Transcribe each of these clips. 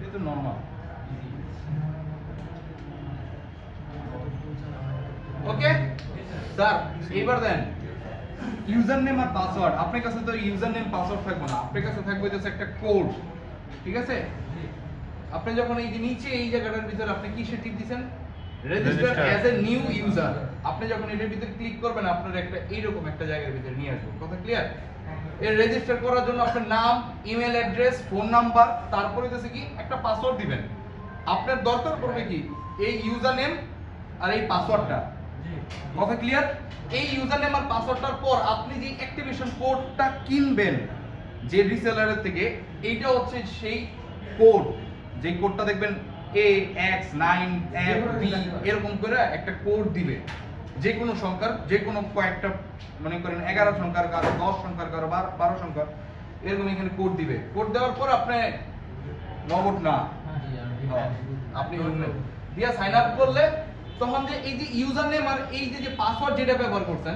ভিতরে normal. Okay sir, এইবার then user name আর password. আপনার কাছে তো ইউজার নেম পাসওয়ার্ড থাকবে না, আপনার কাছে থাকবে হচ্ছে একটা কোড, ঠিক আছে? আপনি যখন এই যে নিচে এই জায়গাটার ভিতরে আপনি কি টিপ দিবেন, register as a new user, আপনি যখন এটার ভিতরে ক্লিক করবেন আপনার একটা এইরকম একটা জায়গার ভিতরে নিয়ে আসবে। কথা ক্লিয়ার? এর রেজিস্টার করার জন্য আপনার নাম, ইমেল অ্যাড্রেস, ফোন নাম্বার, তারপরে হচ্ছে কি একটা পাসওয়ার্ড দিবেন। আপনার দরকার পড়বে কি এই ইউজার নেম আর এই পাসওয়ার্ডটা। কথা ক্লিয়ার? এই ইউজার নেম আর পাসওয়ার্ডটার পর আপনি যে অ্যাক্টিভেশন কোডটা কিনবেন যে রিসেলারের থেকে, এইটা হচ্ছে সেই কোড, যে কোডটা দেখবেন AX9FB এরকম করে একটা কোড দিবে, যে কোনো সংখ্যার, যে কোনো কয়েকটা, মনে করেন 11 সংখ্যার, কারো 10 সংখ্যার, কারো 12 সংখ্যার, এরকম এখানে কোড দিবে। কোড দেওয়ার পর আপনি নগদ না, আপনি দিয়া সাইন আপ করলে তখন যে এই যে ইউজার নেম আর এই যে পাসওয়ার্ড যেটা ব্যবহার করছেন,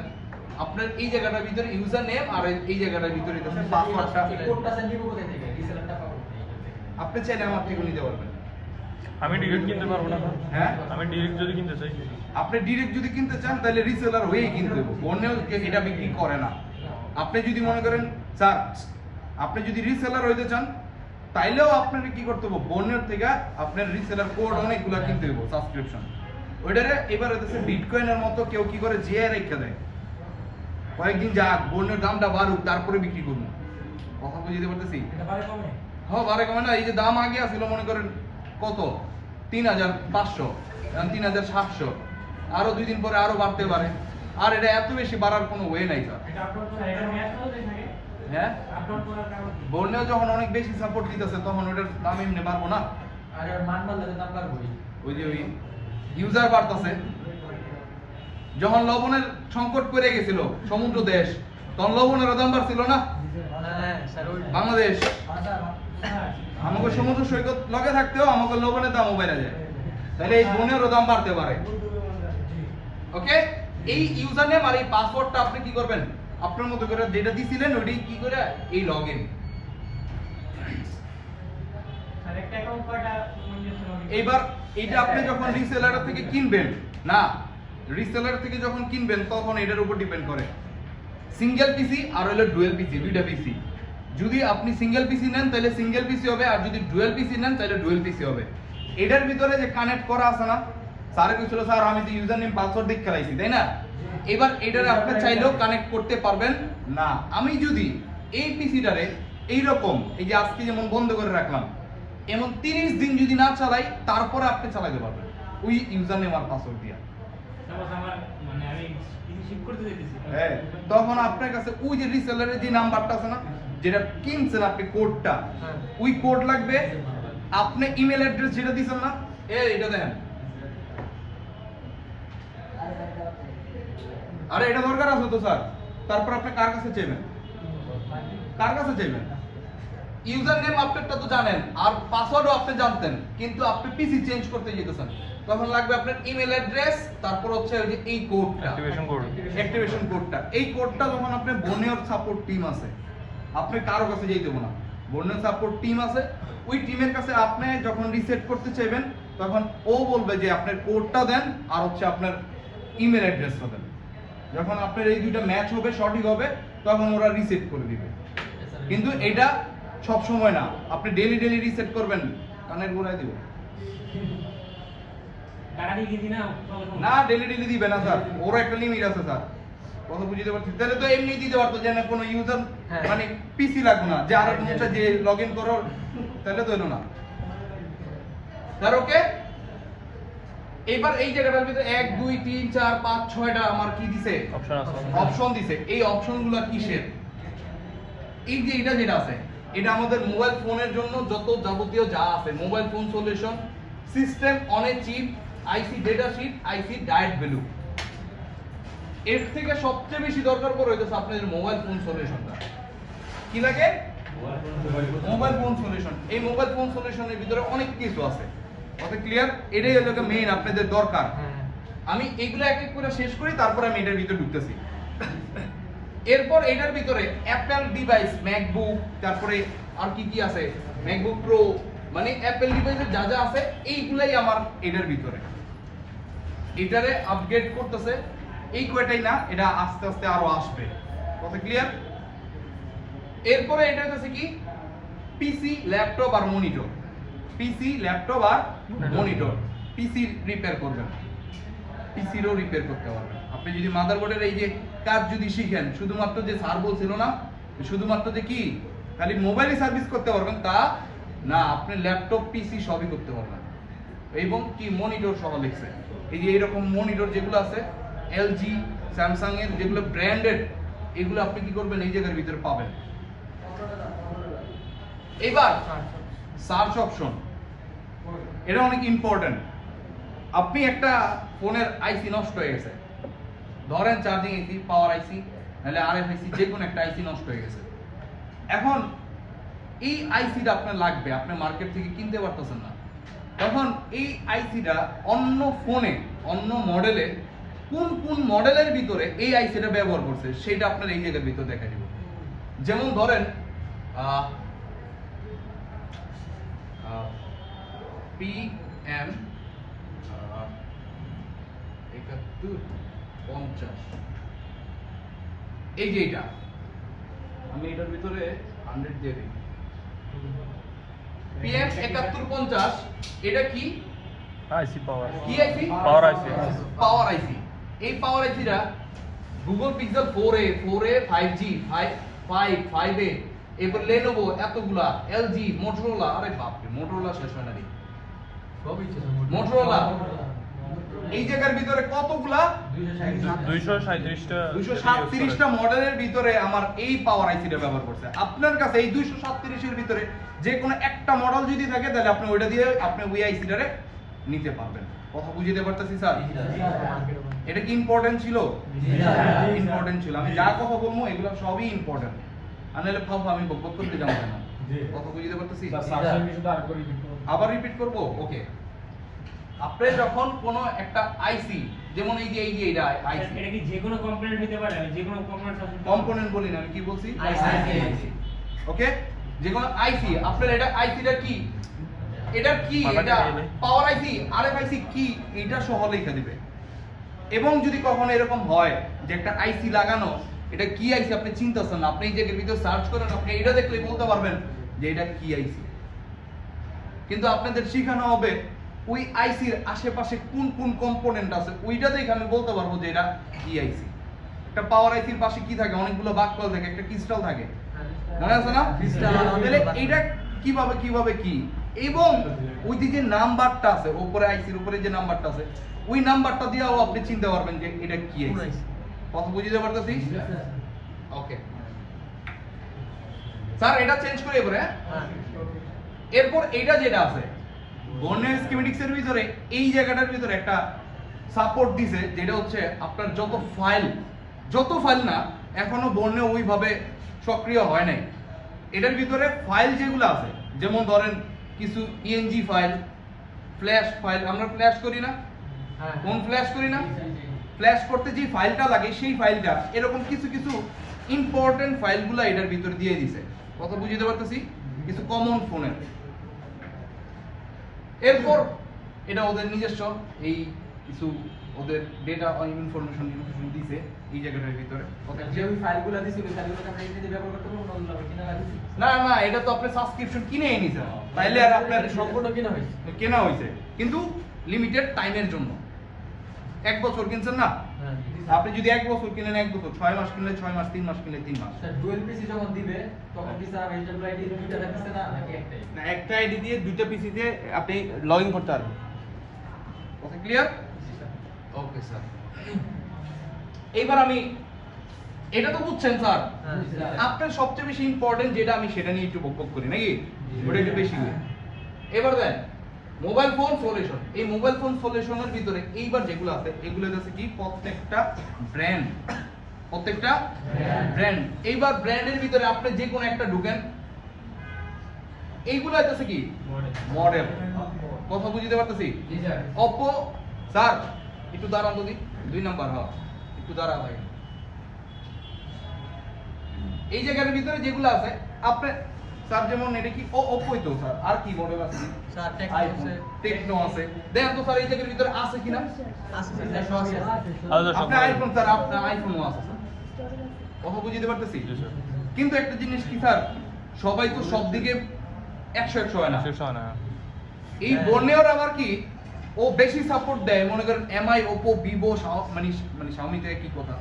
আপনার এই জায়গাটার ভিতরে ইউজার নেম আর এই জায়গাটার ভিতরে পাসওয়ার্ডটা, কোডটা সেন্ড দিব কোথা থেকে? রিসেলারটা পাবো। আপনি চাইলে আমার থেকে নিতে পারবেন। আমি ডিরেক্ট কিনতে পারবো না? হ্যাঁ, আমি ডিরেক্ট যদি কিনতে চাই? আপনি ডিরেক্ট যদি কিনতে চান তাহলে রিসেলার হয়েই কিনতে হবে, অন্য এটা বিক্রি করে না। আপনি যদি মনে করেন স্যার, আপনি যদি রিসেলার হইতে চান তাইলেও আপনাকে কি করতে হবে, বন্যের থেকে আপনার রিসেলার কোড অনেকগুলো কিনতে হবে, সাবস্ক্রিপশন। ওইটারে এবার হইতেছে বিটকয়েনের মতো কেউ কি করে যে রেখে দেয়, কয়েকদিন যাক বন্যের দামটা বাড়ুক তারপরে বিক্রি করবো। কথা বুঝতে পারতেছি? এটা বারে কমে? হ্যাঁ, বাড়ে কমে না। এই যে দাম আগে আছিল মনে করেন কত 3500, এখন 3700, আরো 2 দিন পরে আরো বাড়তে পারে। আর এটা এত বেশি বাড়ার কোনো ওয়ে নাই স্যার। এটা আপলোড করে এটা ম্যাচ হতে থাকে? হ্যাঁ, আপলোড করার কারণ কি? বন্যেও যখন অনেক বেশি সাপোর্ট দিতেছে তখন ওটার দাম এমনি বাড়বো না। আর এর মান বাড়লে দাম বাড়বে। ওই যে ওই ইউজার বাড়তেছে। যখন লবণের সংকট পড়ে গেছিল সমুদ্র দেশ, তখন লবণের দাম বাড়ছিল না? হ্যাঁ স্যার, ওই বাংলাদেশ আমাকে সমুদ্র সৈকত লগে থাকতেও আমাকে লবণের দামও বেড়ে যায়, তাহলে এই বনেরও দাম বাড়তে পারে। ওকে, এই ইউজার নেম আর এই পাসওয়ার্ডটা আপনি কি করবেন, আপনার মতো করে যেটা দিছিলেন ওইটাই কি করে এই লগইন। স্যার একটা অ্যাকাউন্ট কয়টা এইবার এইটা আপনি যখন রিসেলার থেকে কিনবেন না, রিসেলার থেকে যখন কিনবেন তখন এটার উপর ডিপেন্ড করে সিঙ্গেল পিসি আর হলো ডুয়াল পিসি, দুইটা পিসি। যদি আপনি সিঙ্গেল পিসি নেন তাহলে সিঙ্গেল পিসি হবে, আর যদি ডুয়াল পিসি নেন তাহলে ডুয়াল পিসি হবে। এটার ভিতরে যে কানেক্ট করা আছে না, স্যার কইছিল স্যার আমি তো ইউজার নেম পাসওয়ার্ড দিয়ে খেলাইছি, তাই না? এবার এটারে আপনি চাইলেও কানেক্ট করতে পারবেন না। আমি যদি এই পিসিটারে এইরকম এই যে আজকে যেমন বন্ধ করে রাখলাম, এমন 30 দিন যদি না চালাই তারপরে আপনি চালাতে পারবেন ওই ইউজার নেম আর পাসওয়ার্ড দিয়ে। সাপোজ আমার মানে আমি শিফট করতে যাইতেছি, হ্যাঁ, তখন আপনার কাছে ওই যে রিসেলারের যে নাম্বারটা আছে না, যেটা কিনছেন আপনি কোডটা, ওই কোড লাগবে। আপনি ইমেল অ্যাড্রেস যেটা দিছেন না, এটা দেন। আরে এটা দরকার আছে তো স্যার। তারপর আপনি কার কাছে চাইবেন, কার কাছে চাইবেন? ইউজার নেম আপনারটা তো জানেন আর পাসওয়ার্ডও আপনি জানতেন, কিন্তু আপনি পিসি চেঞ্জ করতে যেতেছেন, তখন লাগবে আপনার ইমেল অ্যাড্রেস, তারপর হচ্ছে ওই যে এই কোডটা, অ্যাক্টিভেশন কোডটা। এই কোডটা যখন আপনার বনিয়র সাপোর্ট টিম আছে, আপনি কারো কাছে যেতে হবে না, বনিয়র সাপোর্ট টিম আছে, ওই টিমের কাছে আপনি যখন রিসেট করতে চাইবেন তখন ও বলবে যে আপনার কোডটা দেন আর হচ্ছে আপনার ইমেল অ্যাড্রেসটা দেন। যখন আপনার এই দুইটা ম্যাচ হবে, সঠিক হবে, তখন ওরা রিসেট করে দিবে। কিন্তু এটা সব সময় না, আপনি ডেইলি রিসেট করবেন, কানের গোড়ায় দিব টাকা দিয়ে কিনি না না, ডেইলি দিবে না স্যার, ওর একটা লিমিট আছে স্যার। কথা বুঝতে পারছি? তাহলে তো এমনি দিতে পারতো যে না কোনো ইউজার মানে পিসি লাগবে না, যে আরেক মুখে যে লগইন করো, তাহলে তো এলো না স্যার। ওকে, এবার এই জায়গাটার ভিতরে 1 2 3 4 5 6টা আমার কি দিছে, অপশন আছে, অপশন দিছে। এই অপশনগুলো কিসের? এই যে এটা যেটা আছে, এটা আমাদের মোবাইল ফোনের জন্য যত যাবতীয় যা আছে, mobile phone solution, system on a chip, IC data sheet, IC diet value. এর থেকে সবচেয়ে বেশি দরকার পড়ে হইতেছে আপনাদের মোবাইল ফোন সলিউশনটা। কি লাগে? Mobile phone solution. এই মোবাইল ফোন সলিউশনের ভিতরে অনেক কিছু আছে, কথা ক্লিয়ার? এটাই হলো মেইন আপনাদের দরকার। আমি এইগুলো এক এক করে শেষ করি, তারপর আমি এটার ভিতরে ঢুকতেছি। এরপর এটার ভিতরে অ্যাপল ডিভাইস, ম্যাকবুক, তারপরে আর কি কি আছে, ম্যাকবুক প্রো, মানে অ্যাপল ডিভাইসে যা যা আছে এইগুলাই আমার এটার ভিতরে, এটারে আপগ্রেড করতেছে। এই কয়টাই না, এটা আস্তে আস্তে আরো আসবে। কথা ক্লিয়ার? এরপরে এটা হচ্ছে কি পিসি, ল্যাপটপ আর মনিটর। পিসি, ল্যাপটপ আর মনিটর। পিসি রিপেয়ার করবেন, পিসিরও রিপেয়ার করতে পারবেন আপনি যদি মাদারবোর্ডের এই যে কাজ যদি শিখেন। শুধুমাত্র যে স্যার বলছিল না শুধুমাত্র যে কি খালি মোবাইলে সার্ভিস করতে পারবেন তা না, আপনি ল্যাপটপ পিসি সবই করতে পারবেন। এবং কি মনিটর সহ লিখছে, এই যে এরকম মনিটর যেগুলো আছে এলজি, স্যামসাং এর যেগুলো ব্র্যান্ডেড, এগুলো আপনি কি করবেন এই জায়গার ভিতরে পাবেন। এবার সার্চ অপশন, এটা অনেক ইম্পর্টেন্ট। আপনি একটা ফোনের আইসি নষ্ট হয়ে গেছে, ধরেন চার্জিং আইসি, পাওয়ার আইসি, নাহলে আরএফআইসি, যে কোনো একটা আইসি নষ্ট হয়ে গেছে। এখন এই আইসিটা আপনার লাগবে, আপনি মার্কেট থেকে কিনতে পারতেছেন না। তখন এই আইসিটা অন্য ফোনে, অন্য মডেলে কোন কোন মডেলের ভিতরে এই আইসিটা ব্যবহার করছে সেটা আপনার এই জায়গার ভিতরে দেখা দিব। যেমন ধরেন PM 7150, এই যে এটা আমি এটার ভিতরে 100 দিয়ে দিই। PM 7150 এটা কি আইসি পাওয়ার, কি আইসি? পাওয়ার আইসি। পাওয়ার আইসি। এই পাওয়ার আইসিটা Google pixel 4a, 5G, 5a, এরপর লেনোভো, এতগুলা এলজি, মোটরোলা, আরে বাপরে মোটরোলা শেষ হয় না রে, মোটরোলা এই জায়গার ভিতরে কতগুলা 237টা মডেলের ভিতরে আমার এই পাওয়ার আইসিটা ব্যবহার করছে। আপনার কাছে এই 237 এর ভিতরে যে কোনো একটা মডেল যদি থাকে তাহলে আপনি ওইটা দিয়ে আপনি ওই আইসিটারে নিতে পারবেন। কথা বুঝিতে পারতেছি স্যার? এটা কি ইম্পর্টেন্ট ছিল? ইম্পর্টেন্ট ছিল। আমি যা কথা বলবো এগুলো সবই ইম্পর্টেন্ট, আর নাহলে ভাবো আমি বকবক করতে যাবো কেন। কথা বুঝিতে পারতেছি? আবার রিপিট করব? ওকে। আপনি যখন কোনো একটা আইসি, যেমন এই যে এটা আইসি, এটা কি যে কোনো কম্পোনেন্ট হতে পারে? আমি যে কোনো কম্পোনেন্ট বলি না, আমি কি বলছি? আইসি। ওকে, যে কোনো আইসি, আপনার এটা আইসিটা কি, এটা কি, এটা পাওয়ার আইসি, আরএফআইসি কি, এটা সহ লেখা দিবে। এবং যদি কখনো এরকম হয় যে একটা আইসি লাগানো, এটা কি আইসি আপনি চিন্তাছেন না, আপনি এই জায়গার ভিতরে সার্চ করেন, আপনি এটা দেখলে বলতে পারবেন যে এটা কি আইসি। কিন্তু আপনাদের শেখানো হবে ওই আইসির আশেপাশে কোন কোন কম্পোনেন্ট আছে, ওইটা দেখে আমি বলতে পারবো যে এটা কি আইসি। একটা পাওয়ার আইসির পাশে কি থাকে, অনেকগুলো বাকপাল থাকে, একটা ক্রিস্টাল থাকে, মনে আছে না? তাহলে এইটা কিভাবে কিভাবে কি, এবং ওই যে নাম্বারটা আছে উপরে, আইসির উপরে যে নাম্বারটা আছে, ওই নাম্বারটা দিয়েও আপনি চিনতে পারবেন যে এটা কি আইসি। কথা বুঝতে পারতেছি? ওকে স্যার, এটা চেঞ্জ করে এবারে। এরপর এইটা যেটা আছে বর্ণের স্কিমেটিক্স এর ভিতরে, এই জায়গাটার ভিতরে একটা সাপোর্ট দিছে, যেটা হচ্ছে আপনার যত ফাইল না এখনো বর্ণে ওইভাবে সক্রিয় হয় নাই। এটার ভিতরে ফাইল যেগুলো আছে, যেমন ধরেন কিছু ইএনজি ফাইল, ফ্ল্যাশ ফাইল, আমরা ফ্ল্যাশ করি না, কোন ফ্ল্যাশ করি না, ফ্ল্যাশ করতে যে ফাইলটা লাগে সেই ফাইলটা, এরকম কিছু কিছু ইম্পর্টেন্ট ফাইলগুলো এটার ভিতরে দিয়ে দিছে। কথা বুঝতে পারতেছি? কিছু কমন ফোনের। এরপর এটা ওদের নিজস্ব এই কিছু ওদের ডেটা ইনফরমেশন দিছে এই জায়গাটার ভিতরে। যে ওই ফাইলগুলো দিছিল ওই ফাইলগুলো আমরা এমনিতে ব্যবহার করতে পারবো না, ওগুলো কিনা লাগবে? না না, এটা তো আপনি সাবস্ক্রিপশন কিনে নিছেন, তাইলে আর আপনার সম্পূর্ণ কিনা হয়েছে? কেনা হয়েছে, কিন্তু লিমিটেড টাইমের জন্য। 1 বছর কিনছেন না, আপনি যদি 1 বছর কিনেন 1 বছর, 6 মাস কিনলে 6 মাস, 3 মাস কিনলে 3 মাস। স্যার ডুয়াল পিসি যখন দিবে তখন কি স্যার এইচডব্লিউ আইডি দুইটা থাকছে না নাকি একটাই? না, একটা আইডি দিয়ে দুইটা পিসি দিয়ে আপনি লগইন করতে পারবেন। ওকে, ক্লিয়ার? ওকে স্যার, এইবার আমি এটা তো বুঝছেন স্যার। আপনার সবচেয়ে বেশি ইম্পর্টেন্ট যেটা, আমি সেটা নিয়ে একটু বকবক করি নাকি, ওটা একটু বেশি করি। এবার দেন মোবাইল ফোন সলিউশন। এই মোবাইল ফোন সলিউশনের ভিতরে এইবার যেগুলো আছে এগুলো হচ্ছে কি প্রত্যেকটা ব্র্যান্ড, এইবার ব্র্যান্ডের ভিতরে আপনি যে কোনো একটা ঢুকেন, এইগুলো হচ্ছে কি মডেল। কথা বুঝতে পারতেছি? জি স্যার। Oppo স্যার একটু দাঁড়ান তো, 2 নাম্বার, হ্যাঁ একটু দাঁড়া ভাই। এই জায়গার ভিতরে যেগুলো আছে আপনি স্যার যেমন এটা কি ওপ্পোই তো স্যার, আর কি মডেল আছে? স্যার টেকনো আইফোন, টেকনো আছে। দেখেন তো স্যার এই জায়গার ভিতরে আছে কিনা? আছে স্যার সব আছে আলাদা সব আপনার আইফোন স্যার, আপনার আইফোনও আছে স্যার। কথা বুঝতে পারতেছি? জি স্যার কিন্তু একটা জিনিস কি স্যার, সবাই তো সব দিকে 100 হয় না। শেষ হয় না। এই বর্নেওর আবার কি ও বেশি সাপোর্ট দেয়, মনে করেন এমআই, ওপো, ভিভো, মানে শাওমি থেকে কি কথা,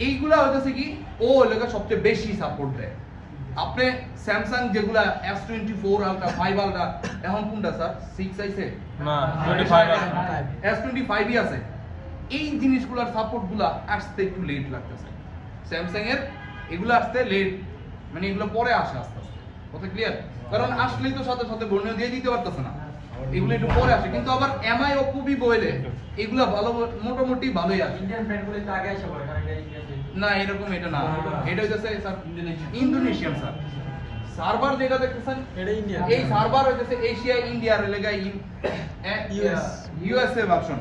এইগুলা হইতেছে কি ও এলাকা সবচেয়ে বেশি সাপোর্ট দেয়। আপনি স্যামসাং যেগুলা S24 আলট্রা 5 আলট্রা, এখন কোনটা স্যার 6 আইছে না 25 S25 ই আছে। এই জিনিসগুলোর সাপোর্টগুলা আসতে একটু লেট লাগতেছে। স্যামসাং এর এগুলো আসতে লেট, মানে এগুলো পরে আসে আস্তে আস্তে। কথা ক্লিয়ার? কারণ আসলেই তো সাথে সাথে বর্ণনা দিয়ে দিতে পারতেছে না, এগুলো একটু পরে আসে। কিন্তু আবার এমআই, ওপো, ভিভো এলে এগুলো ভালো, মোটামুটি ভালোই আসে। ইন্ডিয়ান ব্র্যান্ডগুলো তো আগে এসে পড়ে কারণ এটা ইন্ডিয়ান না এরকম এটা না, এটা হইতেছে স্যার ইন্দোনেশিয়ান স্যার। সার্ভার যেটা দেখতেছেন এটা ইন্ডিয়ান এই সার্ভার হইতেছে এশিয়া ইন্ডিয়ার লেগায় ইউএসএ ভার্সন।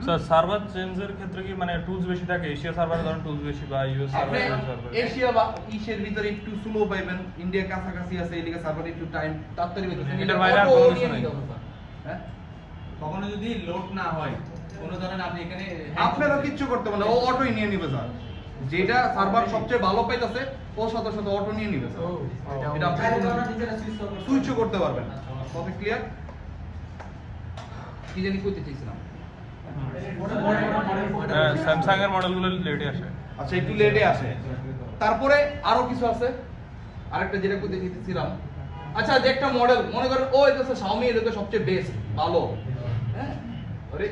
স্যার সার্ভার চেঞ্জের ক্ষেত্রে কি মানে টুলস বেশি থাকে? এশিয়া সার্ভারে ধরুন টুলস বেশি বা ইউএস আপনি সার্ভারে? এশিয়া বা ইসের ভিতরে একটু স্লো পাইবেন, ইন্ডিয়া কাছাকাছি আছে, এদিকে সার্ভার একটু টাইম তাড়াতাড়ি হইতেছে। এটার বাইরে আর কোনো কিছু নাই। হ্যাঁ, কখনো যদি লোড না হয় কোনো ধরনের আপনি এখানে আপনারা কিচ্ছু করতে পারেন না, ও অটোই নিয়ে নিবে স্যার। যেটা সার্ভার সবচেয়ে ভালো পাইতাছে ও সাথে সাথে অটো নিয়ে নিবে স্যার। এটা আপনি সুইচও করতে পারবেন। কথা ক্লিয়ার? কি জানি কইতে চাইছিলাম। হ্যাঁ স্যামসাং এর মডেলগুলো লেটে আসে। আচ্ছা একটু লেটে আসে। তারপরে আরো কিছু আছে, আরেকটা যেটা কইতে চাইছিলাম। আচ্ছা যে একটা মডেল মনে করেন ও এটা হচ্ছে Xiaomi, এটা তো সবচেয়ে বেস্ট ভালো। হ্যাঁ, আরে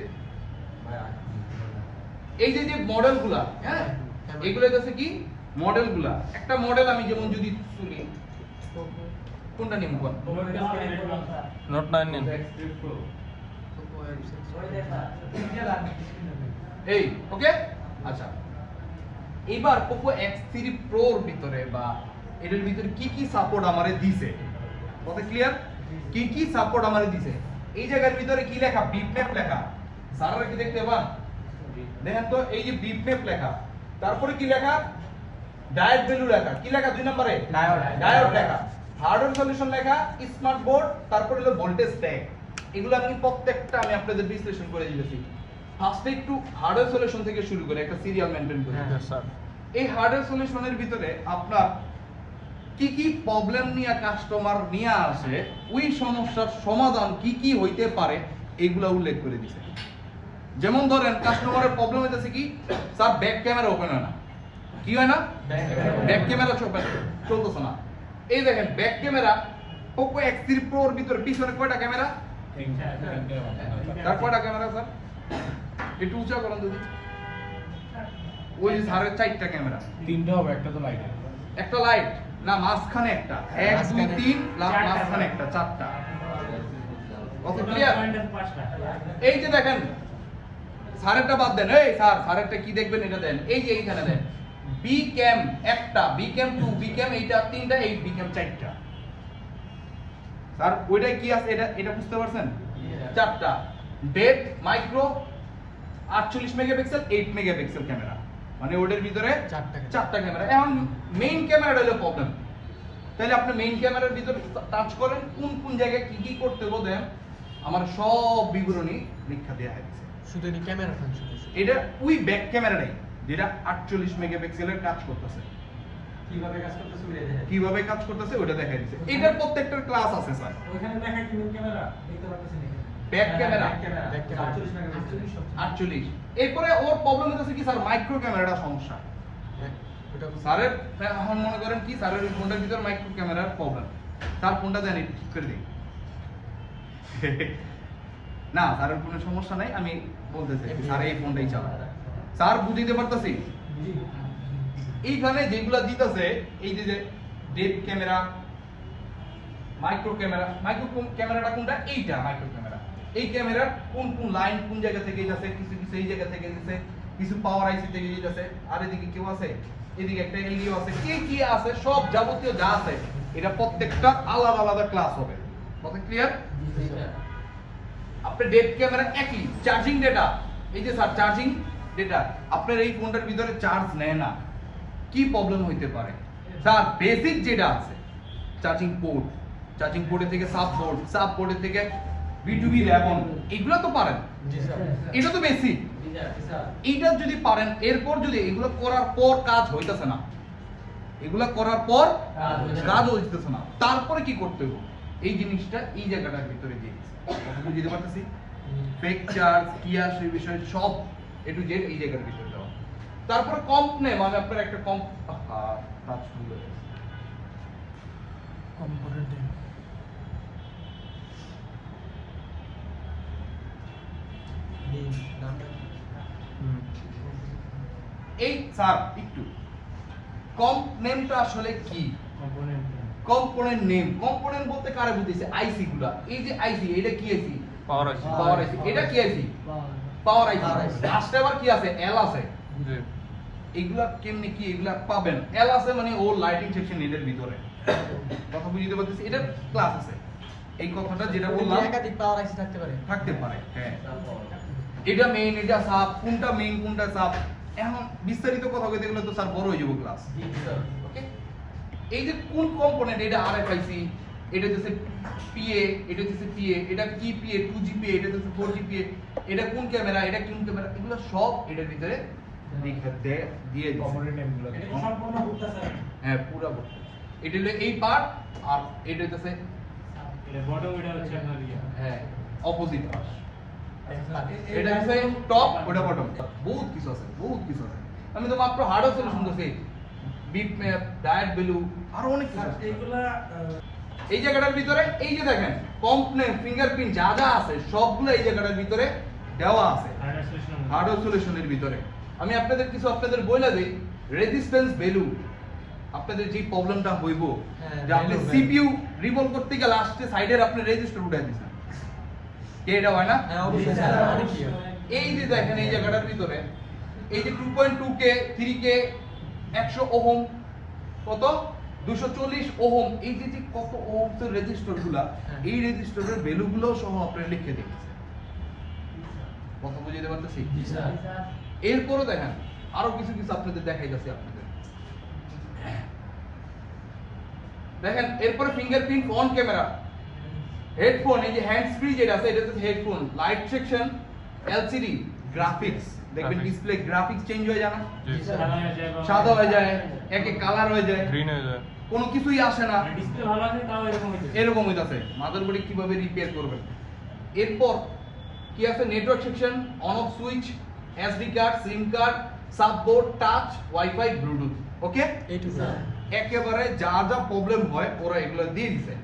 এই যে যে মডেলগুলা, হ্যাঁ এগুলো হচ্ছে কি মডেলগুলা। একটা মডেল আমি যেমন যদি শুনি, কোনটা নিব কোন? নোট 9 নিন। এই ওকে। আচ্ছা এবার Oppo X3 Pro এর ভিতরে বা এর ভিতরে কি কি সাপোর্ট আমারে দিছে, কথা ক্লিয়ার? কি কি সাপোর্ট আমারে দিছে? এই জায়গার ভিতরে কি লেখা? বিটম্যাপ লেখা। স্যাররা কি দেখতে পান? দেখেন তো এই যে বিটম্যাপ লেখা, তারপরে কি লেখা? ডায়োড ভ্যালু লেখা। কি লেখা 2 নম্বরে? ডায়োড লেখা। হার্ডওয়্যার সলিউশন লেখা, স্মার্ট বোর্ড, তারপরে হলো ভোল্টেজ ট্যাগ। এগুলো আমি প্রত্যেকটা আমি আপনাদের বিশ্লেষণ করে দিয়েছি। ফার্স্টে একটু হার্ডওয়্যার সলিউশন থেকে শুরু করে একটা সিরিয়াল মেইনটেইন করে। হ্যাঁ স্যার। এই হার্ডওয়্যার সলিউশনের ভিতরে আপনার কি কি প্রবলেম নিয়ে কাস্টমার নিয়ে আসে, ওই সমস্যার সমাধান কি কি হইতে পারে এগুলা উল্লেখ করে দিয়েছে। যেমন ধরেন কাস্টমারের প্রবলেম হইতেছে কি স্যার ব্যাক ক্যামেরা ওপেন হয় না। কি হয় না? ব্যাক ক্যামেরা চলতেছে না। এই দেখেন back camera Oppo X3 Pro এর ভিতরে পিছনে কয়টা ক্যামেরা? তার কয়টা ক্যামেরা স্যার? একটু উঁচা করেন যদি। ওই স্যারের 4টা ক্যামেরা। 3টা হবে, একটা তো লাইট। একটা লাইট না, মাঝখানে একটা, 1 2 3 মাঝখানে একটা, 4টা। Okay clear? এই যে দেখেন স্যারেরটা বাদ দেন, এই স্যার স্যারেরটা কি দেখবেন এটা দেন। এই যে এইখানে দেন বি ক্যাম একটা, বি ক্যাম 2, বি ক্যাম এইটা 3টা, এই বি ক্যাম 4টা। স্যার ওইটা কি আছে এটা বুঝতে পারছেন? 4টা। Depth micro 48 megapixel 8 megapixel camera, মানে ওটার ভিতরে 4টা ক্যামেরা। এখন মেইন ক্যামেরাটা হলো প্রবলেম। তাহলে আপনি মেইন ক্যামেরার ভিতরে টাচ করেন, কোন কোন জায়গায় কি কি করতে হবে দেন, আমার সব বিবরণী লিখা দেয়া হয়েছে। শুধু এই ক্যামেরা ফাংশন এটা ওই ব্যাক ক্যামেরাটাই যেটা 48 মেগাপিক্সেলের কাজ করতেছে। কিভাবে কাজ করতেছে ওটা দেখে কিভাবে কাজ করতেছে ওটা দেখাই দিচ্ছে। এটার প্রত্যেকটার ক্লাস আছে স্যার। ওইখানে দেখা কি ক্যামেরা দেখতে পাচ্ছেন এখানে back camera back camera 48 megapixel 48। এরপরে ওর প্রবলেম হচ্ছে কি স্যার মাইক্রো ক্যামেরাটা সমস্যা। ওটা স্যারের এখন মনে করেন কি স্যারের ওই ফোনটার ভিতর মাইক্রো ক্যামেরার প্রবলেম, তার ফোনটা জানি ঠিক করে দিই। না স্যারের কোনো সমস্যা নাই, আমি বলতেছি স্যার এই ফোনটাই চালা। স্যার বুঝিতে পারতাছি এইখানে যেগুলা দিতেছে, এই যে ডেপথ ক্যামেরা, মাইক্রো ক্যামেরাটা কোনটা? এইটা মাইক্রো ক্যামেরা। এই ক্যামেরার কোন কোন লাইন কোন জায়গা থেকে যাচ্ছে, কিছু কিছু এই জায়গা থেকে যাচ্ছে, কিছু পাওয়ার আইসি থেকে যাচ্ছে, আর এদিকে কেউ আছে, এদিকে একটা এলইডি আছে, কি কি আছে সব যাবতীয় যা আছে এটা প্রত্যেকটা আলাদা আলাদা ক্লাস হবে। কথা ক্লিয়ার? আপনার ডেপথ ক্যামেরা একই, চার্জিং ডেটা, এই যে স্যার চার্জিং ডেটা আপনার এই ফোনটার ভিতরে চার্জ নেয় না, কি প্রবলেম হইতে পারে স্যার? বেসিক যেটা আছে চার্জিং পোর্টের থেকে সাব বোর্ডের থেকে B2B র্যাবন, এগুলো তো পারেন, জি স্যার এটা তো বেসিক। জি স্যার এইটা যদি পারেন, এরপর যদি এগুলো করার পর কাজ হইতেছে না, এগুলো করার পর কাজ হইতেছে না, তারপরে কি করতে হবে, এই জিনিসটা এই জায়গাটার ভিতরে দিয়ে দিচ্ছে। কথা বুঝতে পারতেছি? ফেক চার্জ কি আসে এই বিষয়ে সব একটু যে এই জায়গার ভিতরে দেওয়া। তারপরে কম্প নেম, আমি আপনার একটা কম্প টাচ করলে কম্পোনেন্ট নেম এই স্যার একটু কম্প নেমটা আসলে কি? কম্পোনেন্ট কম্পোনেন্ট নেম, কম্পোনেন্ট বলতে কারে বুঝতেছে? আইসি গুলা, এই যে আইসি, এটা কি আইসি? পাওয়ার আছে পাওয়ার আইসি। এটা কি আইসি? পাওয়ার আইসি। লাস্টে আবার কি আছে? এল আছে। জি এগুলা কেমনে কি এগুলা পাবেন? এল আছে মানে ও লাইটিং সেকশন এর ভিতরে। কথা বুঝতে পারতেছি? এটা ক্লাস আছে। এই কথাটা যেটা বললাম একাধিক পাওয়ার আইসি থাকতে পারে থাকতে পারে। হ্যাঁ, এটা মেইন, এটা সাব, কোনটা মেইন কোনটা সাব, এখন বিস্তারিত কথা কইতে গেলে তো স্যার বড় হয়ে যাবে ক্লাস। জি স্যার ওকে, এই যে কোন কম্পোনেন্ট, এটা আরএফআইসি, এটা হচ্ছে পিএ, এটা হচ্ছে পিএ, এটা কি পিএ, 2G পিএ, এটা হচ্ছে 4G পিএ, এটা কোন ক্যামেরা, এটা কোন ক্যামেরা, এগুলো সব এটার ভিতরে দিয়ে দিয়েছে। কম্পোনেন্ট নেমগুলো এটা সম্পূর্ণ বুকটা স্যার হ্যাঁ, পুরো বলতে এটা হলো এই পার্ট, আর এটা হচ্ছে এটা বটম, এটা হচ্ছে আপনার হ্যাঁ অপোজিট পাশ। এটা হচ্ছে টপ, ওটা বটম। বহুত কিছু আছে, বহুত কিছু আছে। আমি তো মাত্র হার্ডওয়্যার সলিউশন করছি, বিট ম্যাপ, ডায়েট ভ্যালু, আরো অনেক কিছু আছে। এইগুলা এই জায়গাটার ভিতরে এই যে দেখেন কম্প নেম, ফিঙ্গারপ্রিন্ট যা যা আছে সবগুলো এই জায়গাটার ভিতরে দেওয়া আছে হার্ডওয়্যার সলিউশনের ভিতরে। আমি আপনাদের কিছু আপনাদের বলে দেই, রেজিস্ট্যান্স ভ্যালু আপনাদের যে প্রবলেমটা হইব, যে আপনি সিপিইউ রিভলভ করতে গেলে লাস্টে সাইডের আপনি রেজিস্টার উঠাই দিছেন, কে এটা হয় না? হ্যাঁ অবশ্যই স্যার অনেক কি এই যে দেখেন এই জায়গাটার ভিতরে এই যে 2.2K 3K 100 ওহম, কত 240 ওহম, এই যে যে কত ওহমের রেজিস্টারগুলা, এই রেজিস্টারের ভ্যালুগুলো সহ আপনি লিখে দিয়েছেন। কথা বুঝতে পারতেছি? জি স্যার এরপরও দেখেন আরো কিছু কিছু আপনাদের দেখাই যাচ্ছে আপনাদের দেখেন। এরপরে ফিঙ্গারপ্রিন্ট অন ক্যামেরা, হেডফোন, এই যে হ্যান্ডস ফ্রি যেটা আছে এটা হচ্ছে headphone, light section, LCD, graphics, দেখবেন ডিসপ্লে গ্রাফিক্স চেঞ্জ হয়ে যায় না, জি সাদা হয়ে যায়, একে কালার হয়ে যায়, গ্রিন হয়ে যায় কোনো কিছুই আসে না, ডিসপ্লে ভালো আছে তাও এরকম হইছে এরকম হইতাছে। মাদারবোর্ডে কিভাবে রিপেয়ার করবেন? এরপর কি আছে? Network section, on off switch, SD card, SIM card, subboard, touch, wifi, Bluetooth. Okay, এইটুকু স্যার একেবারে যা যা প্রবলেম হয় ওরা এগুলো দিয়ে দিছে।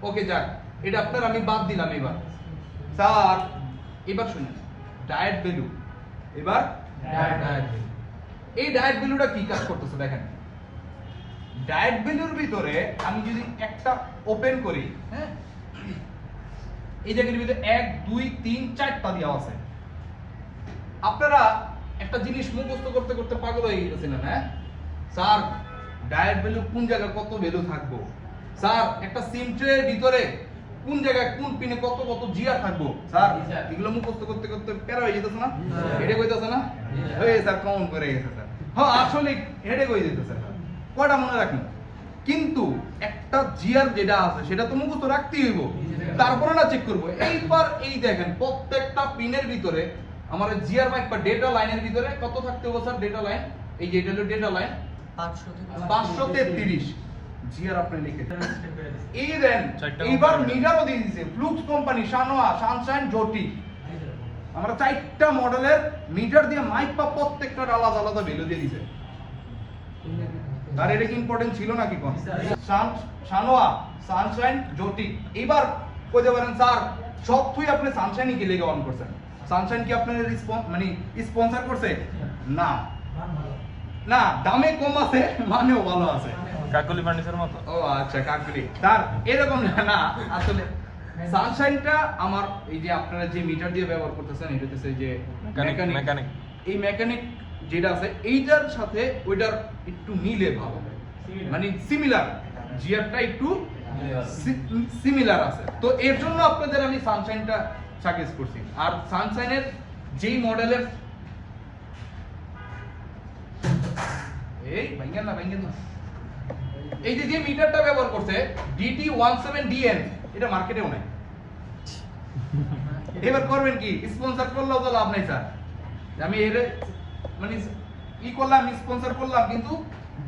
ওকে, যাক, এটা আপনার আমি বাদ দিলাম। এবার স্যার এবার শুনুন ডায়েট ভ্যালু। এবার এই ডায়েট ভ্যালুটা কি কাজ করতেছে দেখেন। ডায়েট ভ্যালুর ভিতরে আমি যদি একটা ওপেন করি, হ্যাঁ, এই জায়গার ভিতরে 1 2 3 4টা দেওয়া আছে। আপনারা একটা জিনিস মুখস্থ করতে করতে পাগল হয়ে গেছিলেন, হ্যাঁ স্যার ডায়েট ভ্যালু কোন জায়গায় কত ভ্যালু থাকবো, স্যার একটা সিম ট্রের ভিতরে কোন জায়গায় কোন পিনে কত কত জিআর থাকবো, স্যার এগুলো মুখস্থ করতে করতে প্যারা হয়ে যেতেছে না? হেডেক হইতেছে না? হয়ে স্যার কমন করে গেছে স্যার। হ্যাঁ আসলে হেডেক হয়ে যেতেছে স্যার, কয়টা মনে রাখুন। কিন্তু একটা জিআর যেটা আছে সেটা তো মুখস্থ রাখতেই হইব, তারপরে না চেক করবো। এইবার এই দেখেন প্রত্যেকটা পিনের ভিতরে আমার জিআর মাইক বা ডেটা লাইনের ভিতরে কত থাকতে হবে স্যার? ডেটা লাইন, এই যে এটা হলো ডেটা লাইন 533 জিআর আপনি লিখে দেন। এই দেন এইবার মিটারও দিয়ে দিয়েছে, ফ্লুক্স কোম্পানি, শানোয়া, সানশাইন, জটি। আমরা 4টা মডেলের মিটার দিয়ে মাইক পা প্রত্যেকটা আলাদা আলাদা ভ্যালু দিয়ে দিয়েছে। আর এটা কি ইম্পর্টেন্ট ছিল নাকি কোন? শানোয়া, সানশাইন, জটি। এবার কইতে পারেন স্যার সবই আপনি সানশাইনই কি লেগে অন করছেন? সানশাইন কি আপনার মানে স্পন্সর করছে? না না, দামে কম আছে, মানেও ভালো আছে। কাকলি ফার্নিচারের মতো। ও আচ্ছা, কাকলি তার এরকম না আসলে। সানশাইনটা আমার এই যে আপনারা যে মিটার দিয়ে ব্যবহার করতেছেন এটা হচ্ছে যে মেকানিক, এই মেকানিক যেটা আছে এইটার সাথে ওইটার একটু মিলে ভালো, মানে সিমিলার, জিআরটা একটু সিমিলার আছে। তো এর জন্য আপনাদের আমি সানশাইনটা সাজেস্ট করছি। আর সানশাইনের যেই মডেলের এই ভাঙ্গেন না এই যে যে মিটারটা ব্যবহার করছে DT17DN, এটা মার্কেটেও নাই। এবার করবেন কি, স্পন্সর করলেও তো লাভ নাই স্যার। আমি এর মানে ই করলাম, স্পন্সর করলাম, কিন্তু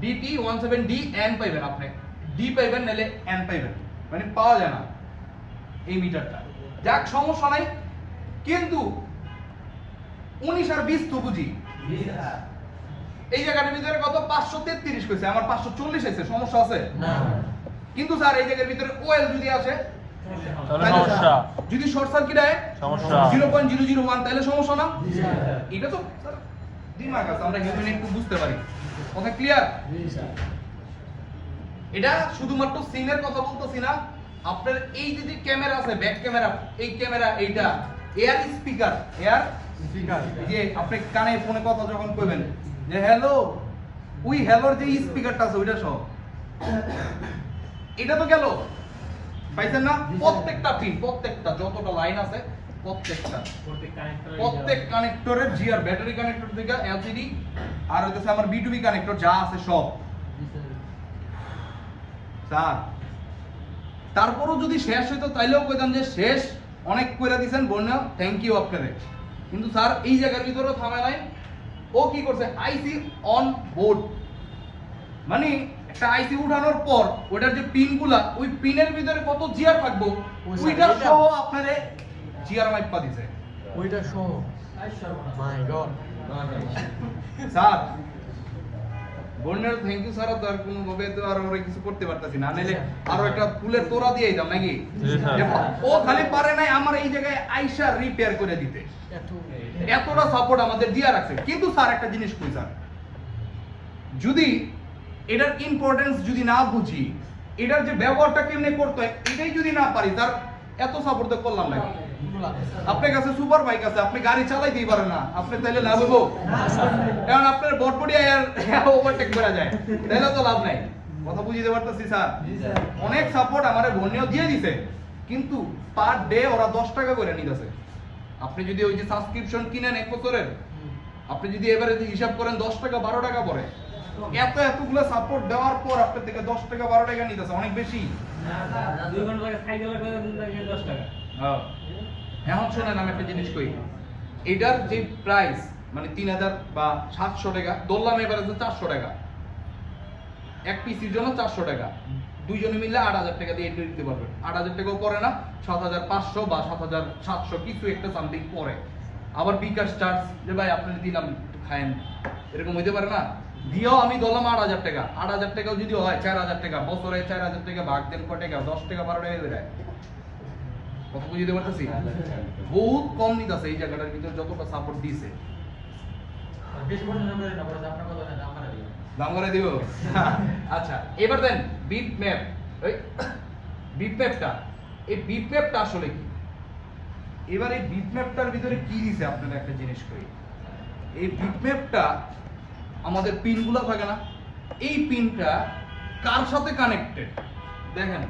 DT17DN পাইবেন আপনি, ডি পাইবেন নালে এন পাইবেন, মানে পাওয়া যায় না এই মিটারটা। যাক সমস্যা নাই, কিন্তু 19 আর 20 তো বুঝি। এই জায়গাটার ভিতরে কত 533 কইছে, আমার 540 আছে, সমস্যা আছে না কিন্তু স্যার এই জায়গার ভিতরে ওএল যদি আসে তাহলে সমস্যা, যদি শর্ট সার্কিট হয় সমস্যা। 0.001 তাহলে সমস্যা না? এটা তো স্যার দিমাগ আছে, আমরা হিউম্যান একটু বুঝতে পারি। কথা ক্লিয়ার? এটা শুধুমাত্র সিনের কথা বলতেছি না, আপনার এই যে ক্যামেরা আছে, ব্যাক ক্যামেরা, এই ক্যামেরা, এইটা এয়ার স্পিকার, এয়ার স্পিকার, যে আপনি কানে ফোনে কথা যখন কইবেন যে হ্যালো, ওই হ্যালোর যে স্পিকারটা আছে ওইটা সহ, এটা তো গেল, পাইছেন না? প্রত্যেকটা পিন, প্রত্যেকটা যতটা লাইন আছে প্রত্যেকটা, প্রত্যেক কানেক্টরের জিআর ব্যাটারি কানেক্টর থেকে এলসিডি আর হইতেছে আমার বিটুবি কানেক্টর যা আছে সব। স্যার তারপরও যদি শেষ হইতো তাইলেও কইতাম যে শেষ, অনেক কইরা দিবেন, বললাম থ্যাংক ইউ আপনাদের। কিন্তু স্যার এই জায়গার ভিতরেও থামে নাই, ও কি করছে, আইসি অন বোর্ড, মানে একটা আইসি উঠানোর পর ওটার যে পিনগুলা, ওই পিনের ভিতরে কত জিআর থাকবো ওইটা সহ আপনারে জিআর মাইপা দিছে ওইটা সহ। মাই গড স্যার। বন্যার থ্যাংক ইউ স্যার, তো আর কোনো ভাবে তো আর ওরা কিছু করতে পারতাছি না, নাইলে আরো একটা ফুলের তোড়া দিয়ে দাও নাকি। জি স্যার। ও খালি পারে নাই আমার এই জায়গায় আইসা রিপেয়ার করে দিতে, এত এতটা সাপোর্ট আমাদের দিয়া রাখছে। কিন্তু স্যার একটা জিনিস কই স্যার, যদি এটার ইম্পর্টেন্স যদি না বুঝি, এটার যে ব্যবহারটা কেমনে করতে হয় এটাই যদি না পারি, তার এত সাপোর্ট তো করলাম না। আপনার কাছে সুপার বাইক আছে, আপনি গাড়ি চালাইতেই পারেন না, আপনি তাইলে লাভ হবো? কারণ আপনার বটবডি আর ওভারটেক করা যায়, তাইলে তো লাভ নাই। কথা বুঝিতে পারতেছি স্যার? অনেক সাপোর্ট আমারে বন্যও দিয়ে দিছে, কিন্তু পার ডে ওরা 10 টাকা করে নিতেছে। আপনি যদি ওই যে সাবস্ক্রিপশন কিনেন 1 বছরের, আপনি যদি এবারে হিসাব করেন 10 টাকা 12 টাকা পড়ে। এতগুলো সাপোর্ট দেওয়ার পর আপনার থেকে 10 টাকা 12 টাকা নিতেছে, অনেক বেশি। 2 ঘন্টা লাগে সাইকেল লাগে 10 টাকা। হ্যাঁ। এখন শোনেন আমি একটা জিনিস কই, এটার যে প্রাইস মানে 3000 বা 700 টাকা, ধরলাম এবারে 400 টাকা, এক পিসির জন্য 400 টাকা, দুইজনে মিলে 8000 টাকা দিয়ে এন্ট্রি দিতে পারবেন। 8000 টাকাও পড়ে না, 7500 বা 7700 কিছু একটা সামথিং পড়ে। আবার বিকাশ চার্জ, যে ভাই আপনারা দিলাম একটু খায়েন, এরকম হইতে পারে না? দিয়েও আমি ধরলাম 8000 টাকা, 8000 টাকাও যদি হয় 4000 টাকা, বছরে 4000 টাকা ভাগ দেন কয় টাকা, 10 টাকা 12 টাকা বেড়ায়। কথা বুঝতে পারতেছি? বহুত কম নিতেছে এই জায়গাটার ভিতরে যতটা সাপোর্ট দিছে। বেশি পছন্দ করি না, বলে আপনার কথা না, দাম বাড়াই দিও। দাম করে দিব। আচ্ছা এবার দেন বিট ম্যাপ, এই বিট ম্যাপটা, এই বিট ম্যাপটা আসলে কি? এবার এই বিট ম্যাপটার ভিতরে কি দিছে আপনারা একটা জিনিস করি, এই বিট ম্যাপটা আমাদের পিনগুলো থাকে না, এই পিনটা কার সাথে কানেক্টেড দেখেন,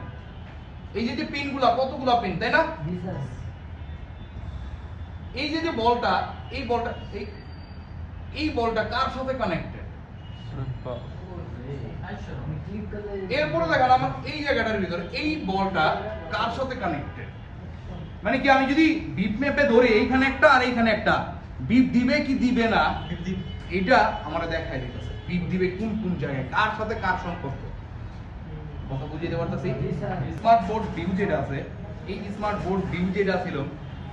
এই যে পিনগুলা, কতগুলা পিন তাই না? এই যে বলটা, এই বলটা, এই বলটা কার সাথে কানেক্টেড? এরপরে দেখেন আমার এই জায়গাটার ভিতরে এই বলটা কার সাথে কানেক্টেড, মানে কি আমি যদি বিপ ম্যাপে ধরি এইখানে একটা আর এইখানে একটা, বিপ দিবে কি দিবে না এটা আমরা দেখাই দিতেছে, বিপ দিবে কোন কোন জায়গায়, কার সাথে কার সম্পর্ক। কথা বুঝিয়ে দিতে পারতেছি? স্মার্ট বোর্ড ভিউ যেটা আছে, এই স্মার্ট বোর্ড ভিউ যেটা ছিল,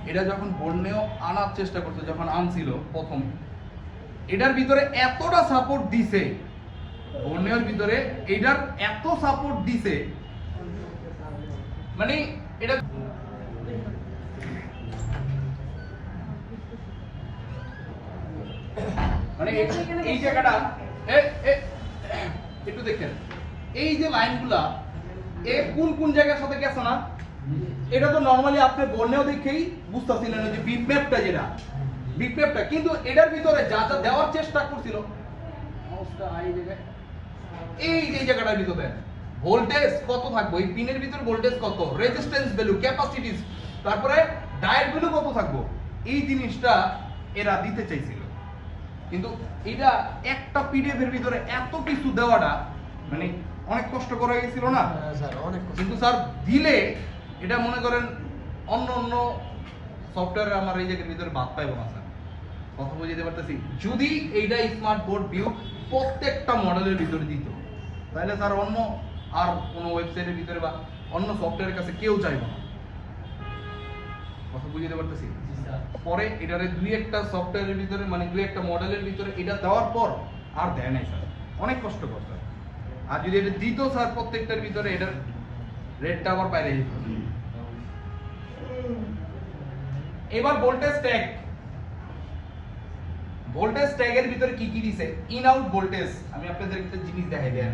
এটা যখন বর্ণেও আনার চেষ্টা করতে, যখন আনছিল প্রথম, এটার ভিতরে এতটা সাপোর্ট দিছে, বর্ণের ভিতরে এটার এত সাপোর্ট দিছে, মানে এটা মানে এই জায়গাটা একটু দেখেন, এই যে লাইনগুলা এ কোন কোন জায়গার সাথে গেছে না, এটা তো নরমালি আপনি বর্ণেও দেখেই বুঝতেছিলেন যে বিট ম্যাপটা, যেটা বিট ম্যাপটা, কিন্তু এটার ভিতরে যা যা দেওয়ার চেষ্টা করছিল, এই যে জায়গাটার ভিতরে ভোল্টেজ কত থাকবে, এই পিনের ভিতরে ভোল্টেজ কত, রেজিস্ট্যান্স ভ্যালু, ক্যাপাসিটিস, তারপরে ডায়োড ভ্যালু কত থাকবে, এই জিনিসটা এরা দিতে চাইছিল। কিন্তু এটা একটা পিডিএফ এর ভিতরে এত কিছু দেওয়াটা, মানে অনেক কষ্ট করা গেছিল না? স্যার অনেক কষ্ট। কিন্তু স্যার দিলে এটা মনে করেন অন্য অন্য সফটওয়্যার আমার এই জায়গার ভিতরে বাদ পাইব না স্যার। কথা বুঝতে পারতেছি? যদি এইটা স্মার্ট বোর্ড ভিউ প্রত্যেকটা মডেলের ভিতরে দিত, তাহলে স্যার অন্য আর কোনো ওয়েবসাইটের ভিতরে বা অন্য সফটওয়্যারের কাছে কেউ চাইবে না। কথা বুঝতে পারতেছি? জি স্যার। পরে এটারে দুই একটা সফটওয়্যারের ভিতরে মানে দুই একটা মডেলের ভিতরে এটা দেওয়ার পর আর দেয় নাই স্যার, অনেক কষ্ট করতে। আর যদি এটা দিত স্যার প্রত্যেকটার ভিতরে, এটার রেটটা আবার বাইরে যেত। এবার ভোল্টেজ ট্যাগ, ভোল্টেজ ট্যাগের ভিতরে কি কি দিছে? In out voltage. আমি আপনাদের একটা জিনিস দেখাই দেই।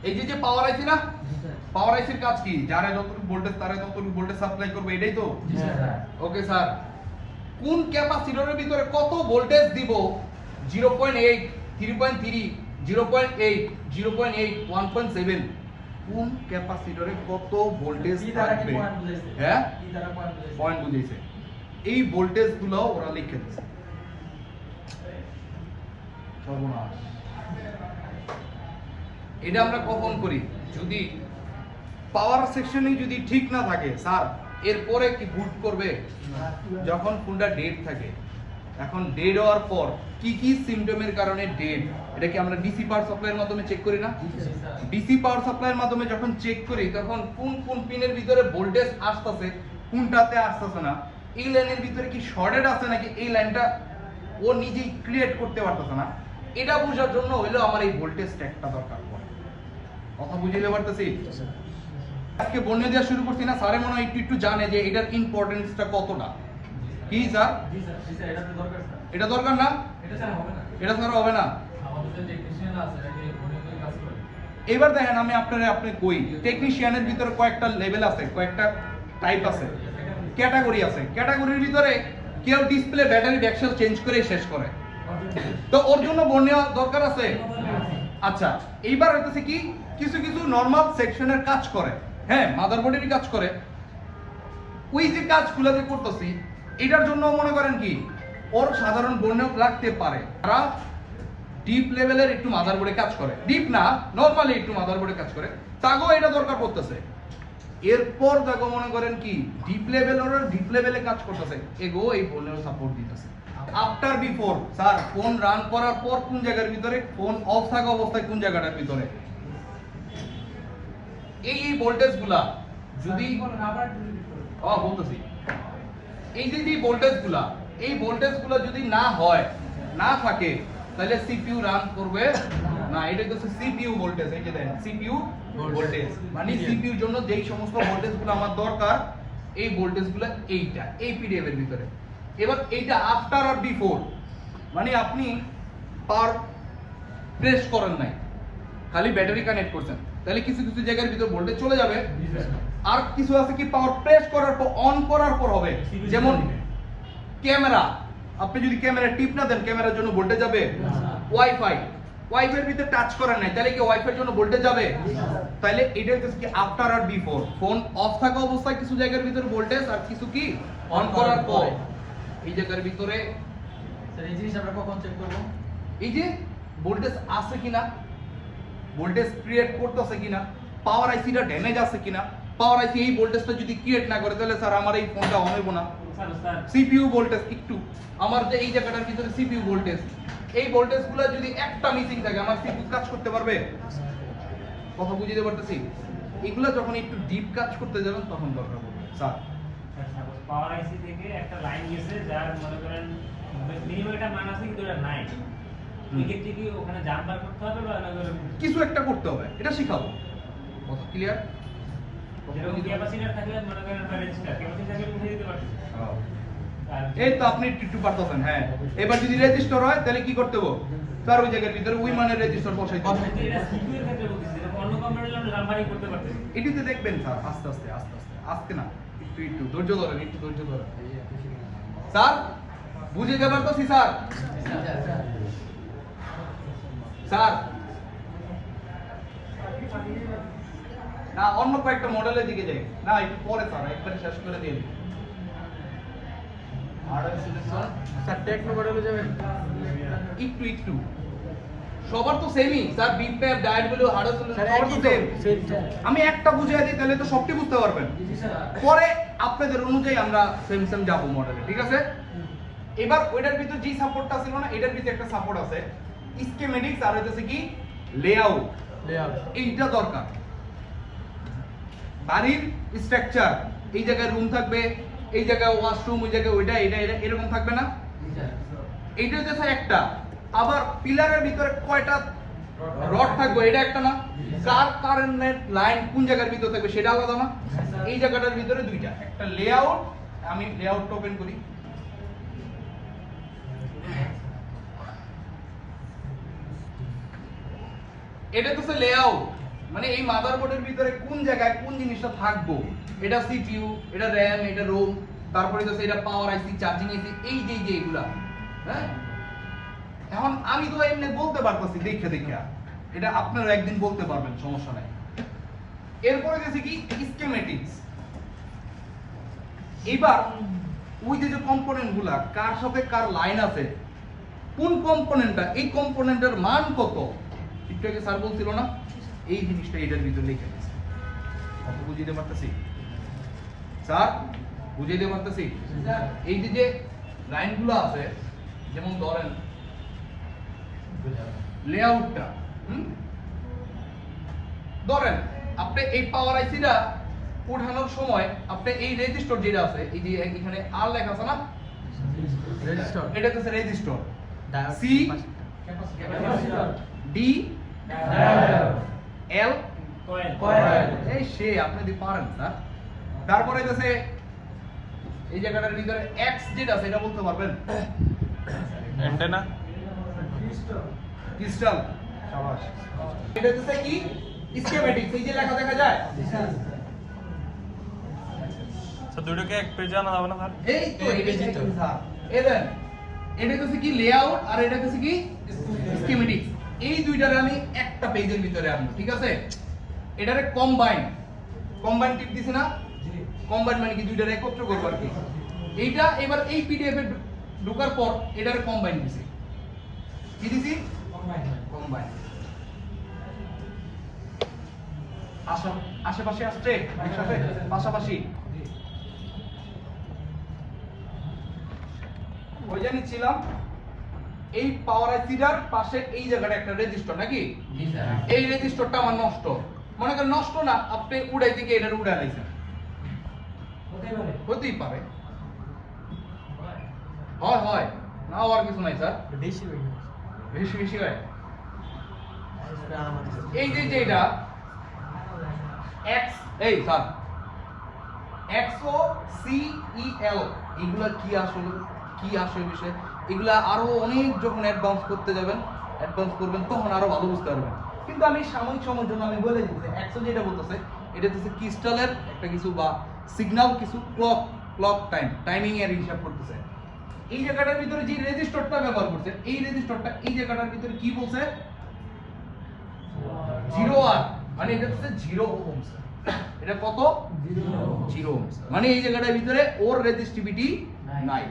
এই যে পাওয়ার আইসি না, জি স্যার। পাওয়ার আইসির কাজ কি? যারা যতটুকু ভোল্টেজ তারা ততটুকু ভোল্টেজ সাপ্লাই করবে, এটাই তো? জি স্যার। ওকে স্যার, কোন ক্যাপাসিটরের ভিতরে কত ভোল্টেজ দিব? 0.8, 3.3, 0.8, 0.8, 1.7, কোন ক্যাপাসিটরে কত ভোল্টেজ কি দ্বারা কি থাকবে? পয়েন্ট বুঝাইছে? হ্যাঁ, কি দ্বারা পয়েন্ট বুঝাইছে? পয়েন্ট বুঝাইছে। এই ভোল্টেজ গুলো ওরা লিখে দিয়েছে। সর্বনাশ। এটা আমরা কখন করি? যদি পাওয়ার সেকশনে যদি ঠিক না থাকে স্যার, এরপরে কি বুট করবে? যখন ফোনটা ডেড থাকে। এখন ডেড হওয়ার পর কি কি সিমটমের কারণে ডেড, এটা কি আমরা ডিসি পাওয়ার সাপ্লাইয়ের মাধ্যমে চেক করি না? জি স্যার। ডিসি পাওয়ার সাপ্লাইয়ের মাধ্যমে যখন চেক করি, তখন কোন কোন পিনের ভিতরে ভোল্টেজ আসতেছে, কোনটাতে আসতেছে না, এই লাইনের ভিতরে কি শর্টেড আছে নাকি এই লাইনটা ও নিজেই ক্রিয়েট করতে পারতেছে না, এটা বোঝার জন্য হইলো আমার এই ভোল্টেজ ট্যাগটা দরকার পড়ে। কথা বুঝিয়ে পারতেছি? আজকে বর্ণনা দেওয়া শুরু করছি না, স্যারে মনে হয় একটু একটু জানে যে এটার ইম্পর্টেন্সটা কতটা। কি স্যার? জি স্যার। জি স্যার, এটা তো দরকার স্যার। এটা দরকার না? এটা স্যার হবে না। এটা ছাড়া হবে না। আমাদের যে টেকনিশিয়ান আছে, এটা উনি ওই কাজ করে। এবার দেখেন আমি আপনি কই টেকনিশিয়ানের ভিতরে কয়েকটা লেভেল আছে, কয়েকটা টাইপ আছে, ক্যাটাগরি আছে। ক্যাটাগরির ভিতরে কেউ ডিসপ্লে ব্যাটারি ব্যাকসেল চেঞ্জ করে শেষ করে, তো ওর জন্য বর্ণনা দরকার আছে। আচ্ছা, এইবার হইতেছে কি কিছু কিছু নরমাল সেকশনের কাজ করে, হ্যাঁ মাদারবোর্ডেরই কাজ করে। ওই যে কাজগুলো যে করতেছি এটার জন্য মনে করেন কি ওর সাধারণ বর্ণনা লাগতে পারে। তারা ডিপ লেভেলের একটু মাদারবোর্ডে কাজ করে, ডিপ না নরমালি একটু মাদারবোর্ডে কাজ করে, তাগো এটা দরকার পড়তেছে। এরপর দেখো মনে করেন কি ডিপ লেভেলে কাজ করতেছে, এগো এই বর্ণনা সাপোর্ট দিতেছে। After before sir, phone run করার পর কোন জায়গার ভিতরে, ফোন অফ থাকা অবস্থায় কোন জায়গাটার ভিতরে, এই ভোল্টেজ গুলা যদি বলতেছি, এই যে ভোল্টেজ গুলা, এই ভোল্টেজ গুলা যদি না হয়, না থাকে, তাহলে সিপিইউ রান করবে না। এটা হচ্ছে সিপিইউ ভোল্টেজ। এই যে দেখেন সিপিইউ ভোল্টেজ মানে সিপিইউর জন্য যেই সমস্ত ভোল্টেজ গুলো আমার দরকার, এই ভোল্টেজ গুলো এইটা এই পিডিএফ এর ভিতরে। এবার এইটা আফটার আর বিফোর মানে আপনি পাওয়ার প্রেস করেন নাই, খালি ব্যাটারি কানেক্ট করছেন, তাহলে কিছু কিছু জায়গার ভিতর ভোল্টেজ চলে যাবে। আর কিছু আছে কি পাওয়ার প্রেস করার পর অন করার পর হবে, যেমন ক্যামেরা, আপনি যদি ক্যামেরা টিপ না দেন ক্যামেরার জন্য ভোল্টেজ যাবে। ওয়াইফাইয়ের ভিতরে টাচ করেন নাই, তাহলে কি ওয়াইফাইয়ের জন্য ভোল্টেজ যাবে? তাহলে এটা হচ্ছে কি আফটার আর বিফোর। ফোন অফ থাকা অবস্থায় কিছু জায়গার ভিতরে ভোল্টেজ, আর কিছু কি অন করার পর। এই জায়গার ভিতরে স্যার এই জিনিস আমরা কখন চেক করব? এই যে ভোল্টেজ আছে কিনা, ভোল্টেজ ক্রিয়েট করতেছে কিনা, পাওয়ার আইসিটা ড্যামেজ আছে কিনা। পাওয়ার আইসি এই ভোল্টেজটা যদি ক্রিয়েট না করে, তাহলে স্যার আমার এই ফোনটা অন হইব না। সিপিইউ ভোল্টেজ একটু আমার যে এই জায়গাটার ভিতরে সিপিইউ ভোল্টেজ, এই ভোল্টেজগুলো যদি একটা মিসিং থাকে, আমার সিপিইউ কাজ করতে পারবে? কথা বুঝিয়ে পারতেছি? এগুলো যখন একটু ডিপ কাজ করতে যাবেন তখন দরকার পড়বে স্যার। পাওয়ার আইসি থেকে একটা লাইন গেছে, যার মনে করেন মিনিমাম একটা মান আছে, কিন্তু এটা নাই। এক্ষেত্রে কি ওখানে জাম্পার করতে হবে বা কিছু একটা করতে হবে, এটা শিখাবো। কথা ক্লিয়ার? যেরকম ক্যাপাসিটর থাকলে মনে করেন বা রেজিস্টার ক্যাপাসিটর থাকলে উঠে দিতে পারছি। এই তো আপনি একটু পারতেছেন। হ্যাঁ, এবার যদি রেজিস্টার হয় তাহলে কি করতে হবে? তার ওই জায়গার ভিতরে ওই মানের রেজিস্টার বসাইতে হবে। এটা সিপিইউ এর ক্ষেত্রে বলতেছি, যেরকম অন্য কম্পিউটারে আমরা জাম্পারিং করতে পারতেছি। এটিতে দেখবেন স্যার আস্তে আস্তে আস্তে না, একটু ধৈর্য ধরেন, একটু ধৈর্য ধরেন স্যার। বুঝিয়ে পারতেছি স্যার? স্যার না অন্য কয়েকটা মডেলের দিকে যাই না, একটু পরে স্যার একবারে শেষ করে দিন। হার্ডওয়্যার সিলেকশন স্যার টেক নম্বর হলে যাবেন একটু একটু সবার তো সেমই স্যার বিট প্যাপ ডায়েট গুলো হার্ডওয়্যার স্যার সবার তো সেম আমি একটা বুঝিয়ে দিই তাহলে তো সবটি বুঝতে পারবেন পরে আপনাদের অনুযায়ী আমরা সেম সেম যাবো মডেলে ঠিক আছে এবার ওইটার ভিতর যে সাপোর্টটা ছিল না এটার ভিতরে একটা সাপোর্ট আছে স্কিমেটিক্স আর হইতেছে কি লেআউট লেআউট এইটা দরকার বাড়ির স্ট্রাকচার এই জায়গায় রুম থাকবে এই জায়গায় ওয়াশরুম ওই জায়গায় ওইটা এটা এটা এরকম থাকবে না এইটা হচ্ছে একটা আবার পিলারের ভিতরে কয়টা রড থাকবে এটা একটা না কার কারেন্টের লাইন কোন জায়গার ভিতরে থাকবে সেটা আলাদা না এই জায়গাটার ভিতরে দুইটা একটা লেআউট আমি লেআউটটা ওপেন করি এটা হচ্ছে লেআউট মানে এই মাদারবোর্ডের ভিতরে কোন জায়গায় কোন জিনিসটা থাকবো এটা সিপিইউ এটা র‍্যাম এটা রোম তারপরে হচ্ছে এটা পাওয়ার আইসি চার্জিং আইসি এই যে এগুলা হ্যাঁ এখন আমি তো এমনি বলতে পারতাছি দেখে দেখে এটা আপনারা একদিন বলতে পারবেন সমস্যা নাই এরপরে গেছে কি স্কিমেটিক্স এবার ওই যে কম্পোনেন্ট গুলা কার সাথে কার লাইন আছে কোন কম্পোনেন্টটা এই কম্পোনেন্টের মান কত একটু আগে স্যার বলছিল না এই জিনিসটা এটার ভিতরে লিখে দিয়েছে কত বুঝিয়ে পারতেছি স্যার বুঝিয়ে দিতে পারতেছি এই যে লাইনগুলো আছে যেমন ধরেন লেআউটটা ধরেন আপনি এই পাওয়ার আইসিটা উঠানোর সময় আপনি এই রেজিস্টার যেটা আছে এই যে এখানে আর লেখা আছে না রেজিস্টার এটা হচ্ছে রেজিস্টার সি ডি এল কয়েল এই সে আপনি দি পারেন স্যার তারপরে হচ্ছে এই জায়গাটার ভিতরে এক্স যেটা আছে এটা বলতে পারবেন অ্যান্টেনা ক্রিস্টাল শাবাশ এটা হচ্ছে কি স্কিমেটিক্স এই যে লেখা দেখা যায় স্যার দুটোকে এক পেজে আনা যাবে না স্যার এই তো এটা স্যার এলেন এটা হচ্ছে কি লেআউট আর এটা হচ্ছে কি স্কিমেটিক্স এই দুইটারে আমি একটা পেজের ভিতরে আনবো ঠিক আছে এটারে কম্বাইন টিপ দিছি না কম্বাইন মানে কি দুইটারে একত্র করব আর কি এইটা এবার এই পিডিএফ এ ঢোকার পর এটারে কম্বাইন দিছি কি দিছি কম্বাইন আশেপাশে আসছে একসাথে পাশাপাশি ওই জানি ছিলাম এই পাওয়ার আইসিটার পাশে এই জায়গাটা একটা রেজিস্টার নাকি এই রেজিস্টারটা আমার নষ্ট মনে করেন নষ্ট না আপনি উড়াই দিকে এটা উড়াই লাইছেন হতেই পারে হয় না আর কিছু নাই স্যার বেশি হয় এই যে এটা এক্স এই স্যার এক্সও সি ই এল এগুলা কি আসলে বিষয় এগুলা আরো অনেক যখন অ্যাডভান্স করতে যাবেন অ্যাডভান্স করবেন তখন আরো ভালো বুঝতে পারবেন কিন্তু আমি সাময়িক সময়ের জন্য আমি বলে দিচ্ছি এক্সও যেটা বলতেছে এটা হচ্ছে ক্রিস্টালের একটা কিছু বা সিগন্যাল কিছু ক্লক টাইমিং এর হিসাব করতেছে এই জায়গাটার ভিতরে যে রেজিস্টারটা ব্যবহার করছে এই রেজিস্টারটা এই জায়গাটার ভিতরে কি বলছে 0 আর মানে এটা হচ্ছে 0 ওহমস এটা কত 0 ওহমস মানে এই জায়গাটার ভিতরে ওর রেজিস্টিভিটি নাই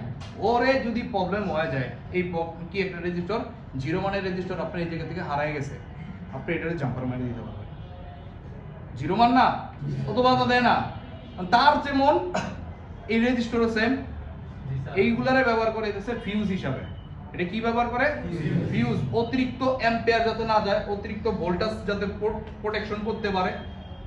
ওরে যদি প্রবলেম হয়ে যায় এই কি একটা রেজিস্টার 0 মানের রেজিস্টার আপনার এই জায়গা থেকে হারায় গেছে আপনি এটারে জাম্পার মেরে দিতে পারবেন 0 মান না কত বাধা দেয় না তার যেমন এই রেজিস্টারও সেম এইগুলারে ব্যবহার করে এসে ফিউজ হিসাবে এটা কি ব্যবহার করে ফিউজ অতিরিক্ত অ্যাম্পিয়ার যাতে না যায় অতিরিক্ত ভোল্টেজ যাতে প্রোটেকশন করতে পারে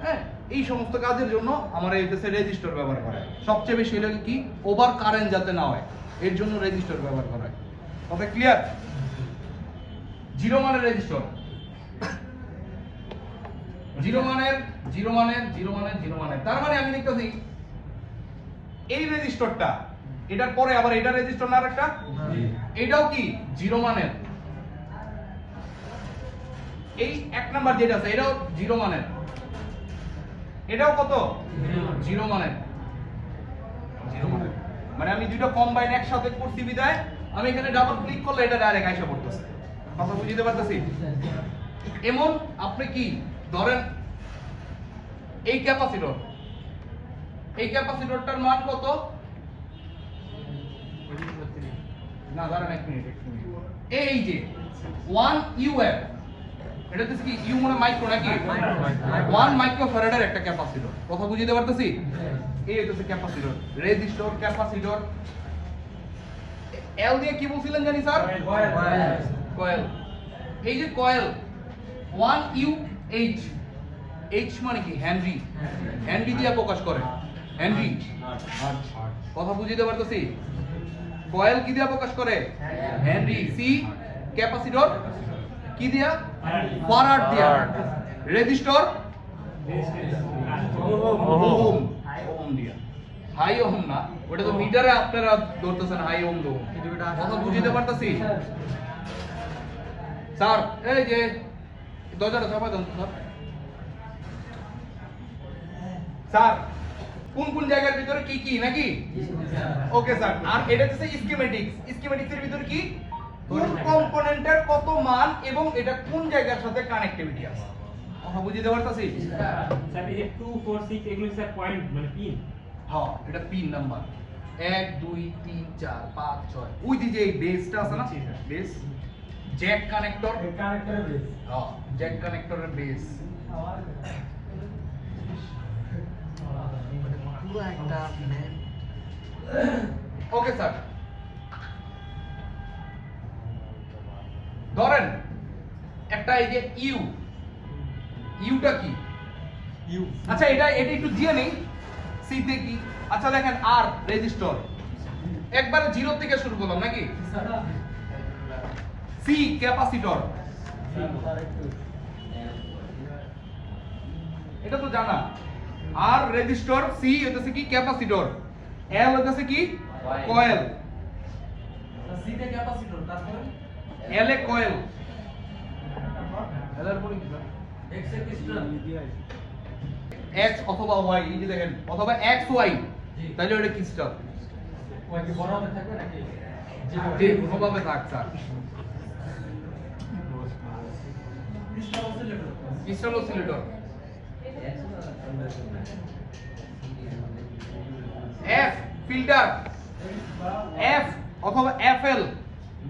হ্যাঁ এই সমস্ত কাজের জন্য আমরা এই দেশে রেজিস্টার ব্যবহার করে সবচেয়ে বেশি হলো কি ওভার কারেন্ট যাতে না হয় এর জন্য রেজিস্টার ব্যবহার করা হয় কথা ক্লিয়ার 0 মানের রেজিস্টার 0 মানের তার মানে আমি লিখতেছি এই রেজিস্টারটা এটার পরে আবার এটা রেজিস্টার না আরেকটা এটাও কি 0 মানের এই এক নাম্বার যেটা আছে এটাও 0 মানের এটাও কত 0 মানের মানে আমি দুটো কম্বাইন একসাথে করছি বিদায় আমি এখানে ডাবল ক্লিক করলে এটা ডাইরেক্ট আইসা পড়তেছে কথা বুঝতে পারতেছি এমন আপনি কি ধরেন এই ক্যাপাসিটরটার মান কত না দাঁড়ান এক মিনিট এই যে 1 UF এটা হচ্ছে কি ইউ মানে মাইক্রো নাকি 1 মাইক্রোফ্যারাডের একটা ক্যাপাসিটর কথা বুঝিয়ে দিতে পারতেছি এই হচ্ছে ক্যাপাসিটর রেজিস্টর ক্যাপাসিটর এল দিয়ে কি বলছিলেন জানি স্যার কয়েল এই যে কয়েল 1 UH H মানে কি হেনরি হেনরি দিয়ে প্রকাশ করে হেনরি কথা বুঝিয়ে দিতে পারতেছি কয়েল কি দিয়ে প্রকাশ করে হেনরি সি ক্যাপাসিটর কি দিয়া ফ্যারাড দিয়া রেজিস্টর ওহম ওহম দিয়া হাই ওহম না ওটা তো মিটারে আপনারা ধরতেছেন হাই ওহম দো কথা বুঝিয়ে দিতে পারতেছি স্যার এই যে দরজাটা চাপা দেন স্যার স্যার কোন কোন জায়গার ভিতরে কি কি নাকি ওকে স্যার আর এটা হচ্ছে স্কিমেটিক্স এর ভিতরে কি কোন কম্পোনেন্টের কত মান এবং এটা কোন জায়গার সাথে কানেক্টিভিটি আছে কথা বুঝিয়ে দেওয়ার কাছে স্যার এই যে 2 4 6 এগুলো স্যার পয়েন্ট মানে পিন হ্যাঁ এটা পিন নাম্বার 1 2 3 4 5 6 ওই যে এই বেসটা আছে না বেস জ্যাক কানেক্টর কানেক্টরের বেস হ্যাঁ জ্যাক কানেক্টরের বেস পুরো একটা ওকে স্যার ধরেন একটা এই যে ইউটা কি ইউ আচ্ছা এটা একটু দিয়ে নেই সি তে কি আচ্ছা দেখেন আর রেজিস্টর একবারে জিরো থেকে শুরু করলাম নাকি সি ক্যাপাসিটর এটা তো জানা আর রেজিস্টর সি হইতাছে কি ক্যাপাসিটর এল হইতাছে কি কয়েল সি তে ক্যাপাসিটর তারপরে এল এ কয়েল এল এর পরে কি এক্স এর ক্রিস্টাল এক্স অথবা ওয়াই এই যে দেখেন অথবা এক্স ওয়াই তাহলে ওটা ক্রিস্টাল ওই কি বড় হবে থাকবে নাকি যে কোনোভাবে থাক sir crystal oscillator crystal oscillator F filter F অথবা এফএল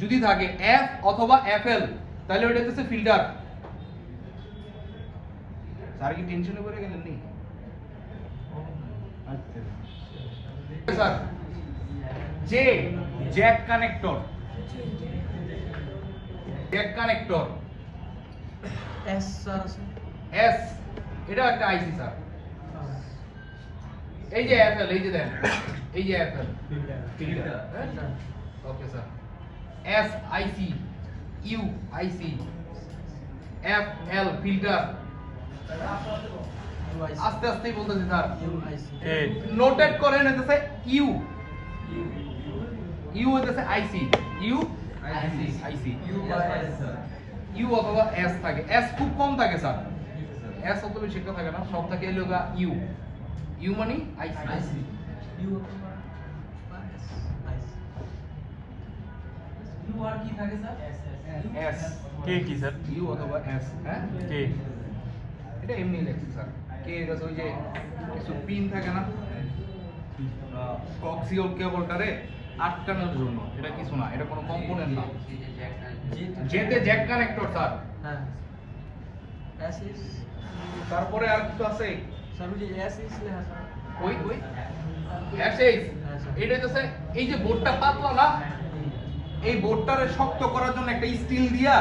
যদি থাকে এফ অথবা এফএল তাহলে ওটা হচ্ছে ফিল্টার স্যার কি টেনশনে পড়ে গেলেন নি আচ্ছা sir J Jack connector S sir আছে এস এটা একটা আইসি স্যার এই যে এফএল এই যে দেন এই যে FL filter okay sir S IC U IC F L filter আস্তে আস্তে বলতেছি স্যার এ নোটেট করেন হইতেছে ইউ ইউ হইতেছে আইসি ইউ আইসি আইসি ইউ অথবা এস থাকে এস খুব কম থাকে স্যার এস অত বেশি একটা থাকে না সব থাকে এলোগা ইউ ইউ মানে আইসি আইসি ইউ ইউ আর কি থাকে স্যার এস কে কি স্যার ইউ অথবা এস হ্যাঁ কে এটা এমনি লেখছি স্যার কে এটা ওই যে কিছু পিন থাকে না কক্সিয়াল কেবলটারে আটকানোর জন্য এটা কিছু না এটা কোনো কম্পোনেন্ট না যেতে জ্যাক কানেক্টর স্যার হ্যাঁ এস ইজ তারপরে আর কিছু আছে স্যার ওই যে এস ইজ লেখা স্যার ওই এসএইচ এটা হচ্ছে এই যে বোর্ডটা পাতলা না এই বোর্ডটারে শক্ত করার জন্য একটা স্টিল দিয়া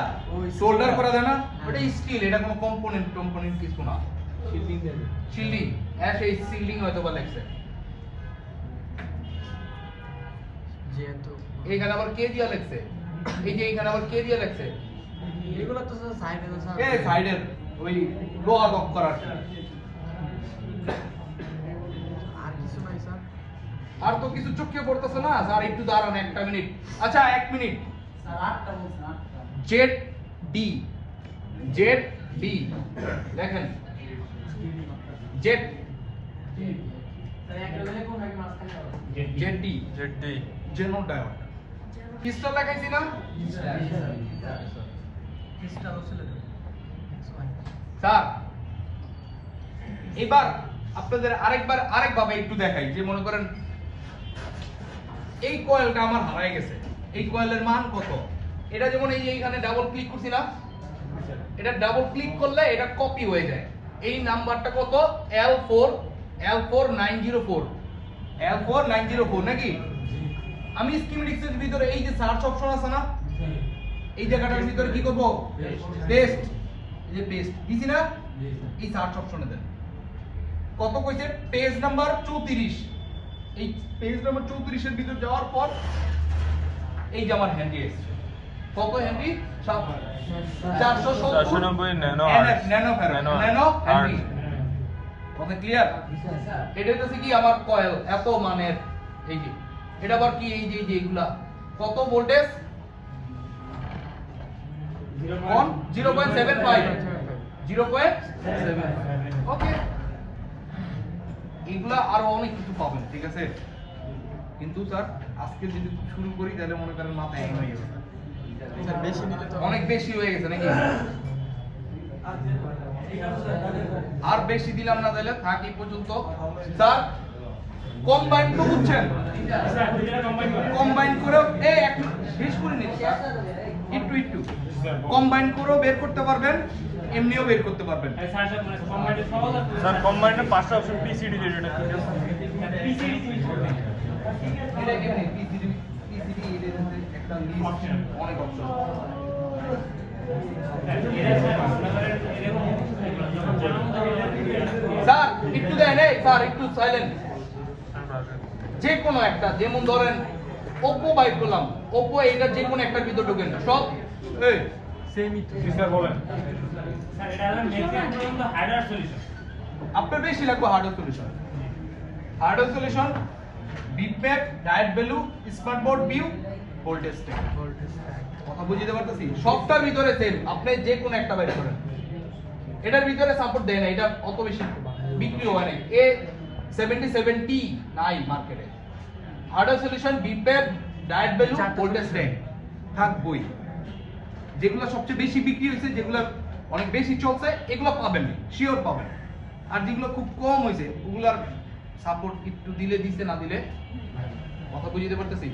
শোল্ডার করা যায় না ওটা স্টিল এটা কোনো কম্পোনেন্ট কিছু না শিল্ডিং এসএইচ শিল্ডিং হয়তো বা লাগছে যেহেতু এইখানে আবার কে দিয়া লাগছে এই যে এইখানে আবার কে দিয়া লাগছে এগুলো তো স্যার সাইডে তো স্যার এই সাইডের ওই লোহা লক করার আর কিছু নাই স্যার আর তো কিছু চোখে পড়তেছে না স্যার একটু দাঁড়ান একটা মিনিট আচ্ছা এক মিনিট স্যার আটটা বলছেন আটটা জেড ডি দেখেন জেড স্যার একটা লেখুন নাকি মাঝখানে হবে জেড ডি জেডডি জেনো ডায়োড ক্রিস্টাল দেখাইছি না ক্রিস্টাল অসিলেটর স্যার এবার আপনাদের আরেকভাবে একটু দেখাই যে মনে করেন এই কয়েলটা আমার হারায় গেছে এই কয়েলের মান কত। এটা যেমন এই যে এইখানে ডাবল ক্লিক করছি না, এটা ডাবল ক্লিক করলে এটা কপি হয়ে যায়। এই নাম্বারটা কত, L4904 নাকি। আমি স্কিমেটিক্সের ভিতরে এই যে সার্চ অপশন আছে না, এই জায়গাটার ভিতরে কি করব, পেস্ট, এই যে পেস্ট দিছি না, এই সার্চ অপশনে দেন। কত কইছে, পেজ নাম্বার 34। এই পেজ নাম্বার 34 এর ভিতর যাওয়ার পর এই যে আমার হ্যান্ডি এসেছে। কত হ্যান্ডি, 490 ন্যানো ন্যানো হ্যান্ডি। কথা ক্লিয়ার। এটা হচ্ছে কি আমার কয়েল এত মানের। এই যে এটা আবার কি, এই যে এগুলা কত ভোল্টেজ, 0.75 ওকে। এগুলা আরো অনেক কিছু পাবেন, ঠিক আছে। কিন্তু স্যার আজকে যদি শুরু করি তাহলে মনে করেন মাথা হ্যাং হয়ে যাবে স্যার, বেশি নিলে তো অনেক বেশি হয়ে গেছে নাকি। আর বেশি দিলাম না, তাহলে থাক এই পর্যন্ত। স্যার কম্বাইন তো বুঝছেন, স্যার দুইটা কম্বাইন করে কম্বাইন করে এই এক শেষ করে নিন স্যার, একটু কম্বাইন করেও বের করতে পারবেন, এমনিও বের করতে পারবেন। এই স্যার সব মানে কম্বাইনের সহজ আছে স্যার কম্বাইনে 5টা অপশন পিসিডি যেটা ঠিক আছে। পিসিডি এটা কেমনে পিসিডি এর একটা লিস্ট, অনেক অপশন। এরা স্যার আপনাদের এরকম যখন জানাবো স্যার একটু দেন, এই স্যার একটু সাইলেন্ট। যে কোনো একটা, যেমন ধরেন Oppo বাইর করলাম, Oppo এইটার যে কোনো একটার ভিতর ঢোকেন সব এই সেমই তো স্যার বলেন। স্যার এটা হলো ম্যাক্সিমাম পর্যন্ত হার্ডওয়্যার সলিউশন। আপনার বেশি লাগবে hardware solution. Hardware solution, bitmap, diet value, smart board view, voltage tag. কথা বুঝতে পারতেছি, সবটার ভিতরে সেম, আপনি যে কোনো একটা বাইর করেন। এটার ভিতরে সাপোর্ট দেয় না, এটা অত বেশি বিক্রি হয় না। A77T নাই মার্কেটে। Hardware solution, bitmap, diet value, voltage tag থাকবই। যেগুলো সবচেয়ে বেশি বিক্রি হয়েছে, যেগুলো অনেক বেশি চলছে, এগুলো পাবেন, শিওর পাবেন। আর যেগুলো খুব কম হয়েছে ওগুলার সাপোর্ট একটু দিলে দিছে, না দিলে কথা বুঝতে পারতেছি।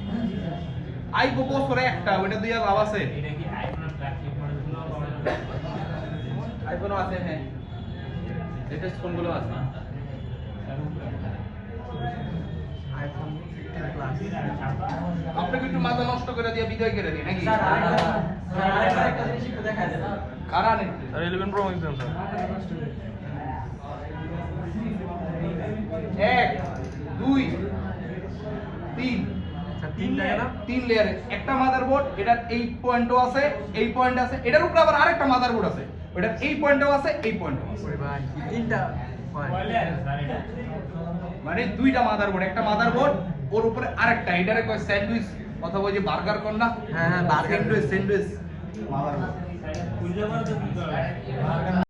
আইবো বছরে একটা, ওটা দিয়ে লাভ আছে। এটা কি আইফোনের ফ্ল্যাগশিপ মডেলগুলো পাবেন? আইফোনও আছে, হ্যাঁ লেটেস্ট ফোনগুলো আছে। IPhone 15 plus. আপনাকে একটু মাথা নষ্ট করে দিয়ে বিদায় করে দিই নাকি। স্যার আরেকটা জিনিস একটু দেখা যায় না। কারা নেই স্যার 11 প্রো ম্যাক্স দেন স্যার। 1 2 3 তিন লেয়ারে একটা মাদারবোর্ড। এটার এই পয়েন্টও আছে, এই পয়েন্ট আছে, এটার উপরে আবার আরেকটা মাদারবোর্ড আছে, ওটার এই পয়েন্টও আছে, এই পয়েন্টও আছে। ভাই তিনটা বলে আর স্যার এটা মানে দুইটা মাদারবোর্ড, একটা মাদারবোর্ড ওর উপরে আরেকটা, এটারে কয় স্যান্ডউইচ অথবা ওই যে বার্গার কর না, হ্যাঁ বার্গার স্যান্ডউইচ মাদারবোর্ড। খুঁজে পাওয়া তো কি করবে